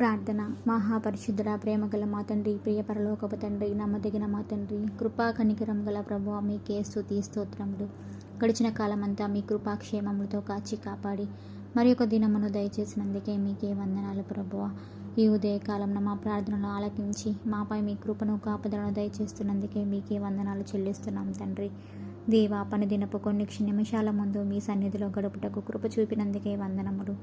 ప్రార్థన. మహాపరిశుద్ధుడా, ప్రేమగల మా తండ్రి, ప్రియ పరలోకపు తండ్రి, నమ్మదగిన మా తండ్రి, కృపా కనికరం గల ప్రభువా, మీకే స్తుతి స్తోత్రములు. గడిచిన కాలమంతా మీ కృపాక్షేమములతో కాచి కాపాడి మరి ఒక దినమును దయచేసినందుకే మీకే వందనాలు ప్రభువా. ఈ ఉదయకాలంలో మా ప్రార్థనలు ఆలకించి మాపై మీ కృపను కాపుదలను దయచేస్తున్నందుకే మీకే వందనాలు చెల్లిస్తున్నాం తండ్రి. దేవా, పని దినపు కొన్ని నిమిషాల ముందు మీ సన్నిధిలో గడుపుటకు కృప చూపినందుకే వందనములు.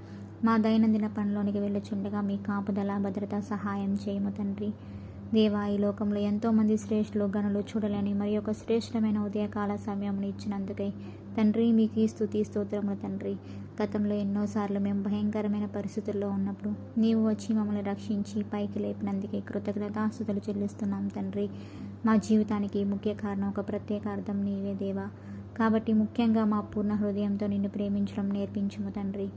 మా దైనందిన పనిలోనికి వెళ్ళుచుండగా మీ కాపుదల భద్రత సహాయం చేయము తండ్రి. దేవా, ఈ లోకంలో ఎంతోమంది శ్రేష్ఠులు గనులు చూడలేని మరి ఒక శ్రేష్టమైన ఉదయకాల సమయమును ఇచ్చినందుకై తండ్రి మీకు స్తుతి స్తోత్రములు తండ్రి. గతంలో ఎన్నోసార్లు మేము భయంకరమైన పరిస్థితుల్లో ఉన్నప్పుడు నీవు వచ్చి మమ్మల్ని రక్షించి పైకి లేపినందుకే కృతజ్ఞతాస్తుతులు చెల్లిస్తున్నాం తండ్రి. మా జీవితానికి ముఖ్య కారణం, ఒక ప్రత్యేక అర్థం నీవే దేవా. కాబట్టి ముఖ్యంగా మా పూర్ణ హృదయంతో నిన్ను ప్రేమించడం నేర్పించుము తండ్రి.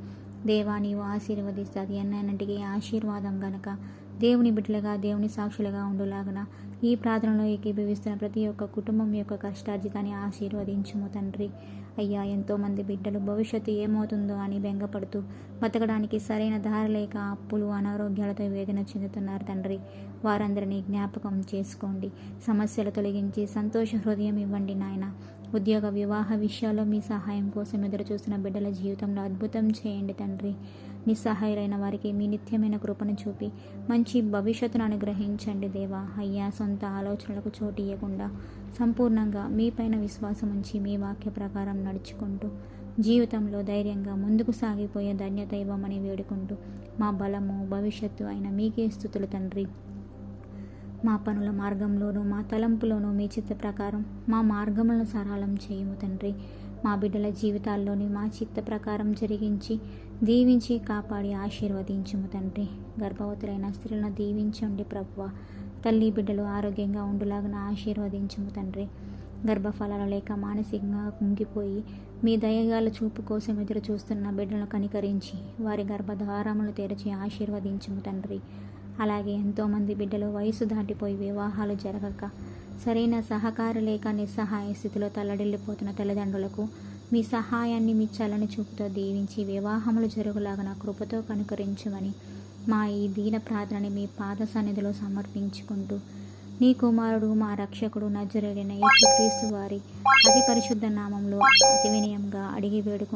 దేవా, నీవు ఆశీర్వదిస్తుంది ఎన్నటికీ ఆశీర్వాదం గనక దేవుని బిడ్డలుగా దేవుని సాక్షులుగా ఉండులాగన ఈ ప్రార్థనలో ఏకీభవిస్తున్న ప్రతి ఒక్క కుటుంబం యొక్క కష్టార్జితాన్ని ఆశీర్వదించుము తండ్రి. అయ్యా, ఎంతోమంది బిడ్డలు భవిష్యత్తు ఏమవుతుందో అని బెంగపడుతూ బతకడానికి సరైన దారి లేక అప్పులు అనారోగ్యాలతో వేదన చెందుతున్నారు తండ్రి. వారందరినీ జ్ఞాపకం చేసుకోండి. సమస్యలు తొలగించి సంతోష హృదయం ఇవ్వండి నాయన. ఉద్యోగ వివాహ విషయాల్లో మీ సహాయం కోసం ఎదురు చూస్తున్న బిడ్డల జీవితంలో అద్భుతం చేయండి తండ్రి. నిస్సహాయులైన వారికి మీ నిత్యమైన కృపను చూపి మంచి భవిష్యత్తును అనుగ్రహించండి దేవా. అయ్యా, సొంత ఆలోచనలకు చోటు ఇవ్వకుండా సంపూర్ణంగా మీపైన విశ్వాసం ఉంచి మీ వాక్య ప్రకారం నడుచుకుంటూ జీవితంలో ధైర్యంగా ముందుకు సాగిపోయే ధన్యత ఇవ్వమని వేడుకుంటూ మా బలము భవిష్యత్తు అయిన మీకే స్తుతులు తండ్రి. మా పనుల మార్గంలోనూ మా తలంపులోనూ మీ చిత్త ప్రకారం మా మార్గములను సరళం చేయుము తండ్రి. మా బిడ్డల జీవితాల్లోని మా చిత్త ప్రకారం జరిగించి దీవించి కాపాడి ఆశీర్వదించుము తండ్రి. గర్భవతులైన స్త్రీలను దీవించండి ప్రభువా. తల్లి బిడ్డలు ఆరోగ్యంగా ఉండులాగా ఆశీర్వదించుము తండ్రి. గర్భఫలాలు లేక మానసికంగా కుంగిపోయి మీ దయగాల చూపు కోసం ఎదురు చూస్తున్న బిడ్డలను కనికరించి వారి గర్భధారములు తెరిచి ఆశీర్వదించుము తండ్రి. అలాగే ఎంతోమంది బిడ్డలు వయసు దాటిపోయి వివాహాలు జరగక సరైన సహకారం లేక నిస్సహాయ స్థితిలో తల్లడిల్లిపోతున్న తల్లిదండ్రులకు మీ సహాయాన్ని మీ చల్లని చూపుతో దీవించి వివాహములు జరుగులాగా కృపతో కనుకరించమని మా ఈ దీన ప్రార్థనని మీ పాద సన్నిధిలో సమర్పించుకుంటూ నీ కుమారుడు మా రక్షకుడు నజరేయుడైన యేసుక్రీస్తు వారి అతి పరిశుద్ధ నామంలో అతి వినయంగా అడిగి వేడుకుంటున్నాను.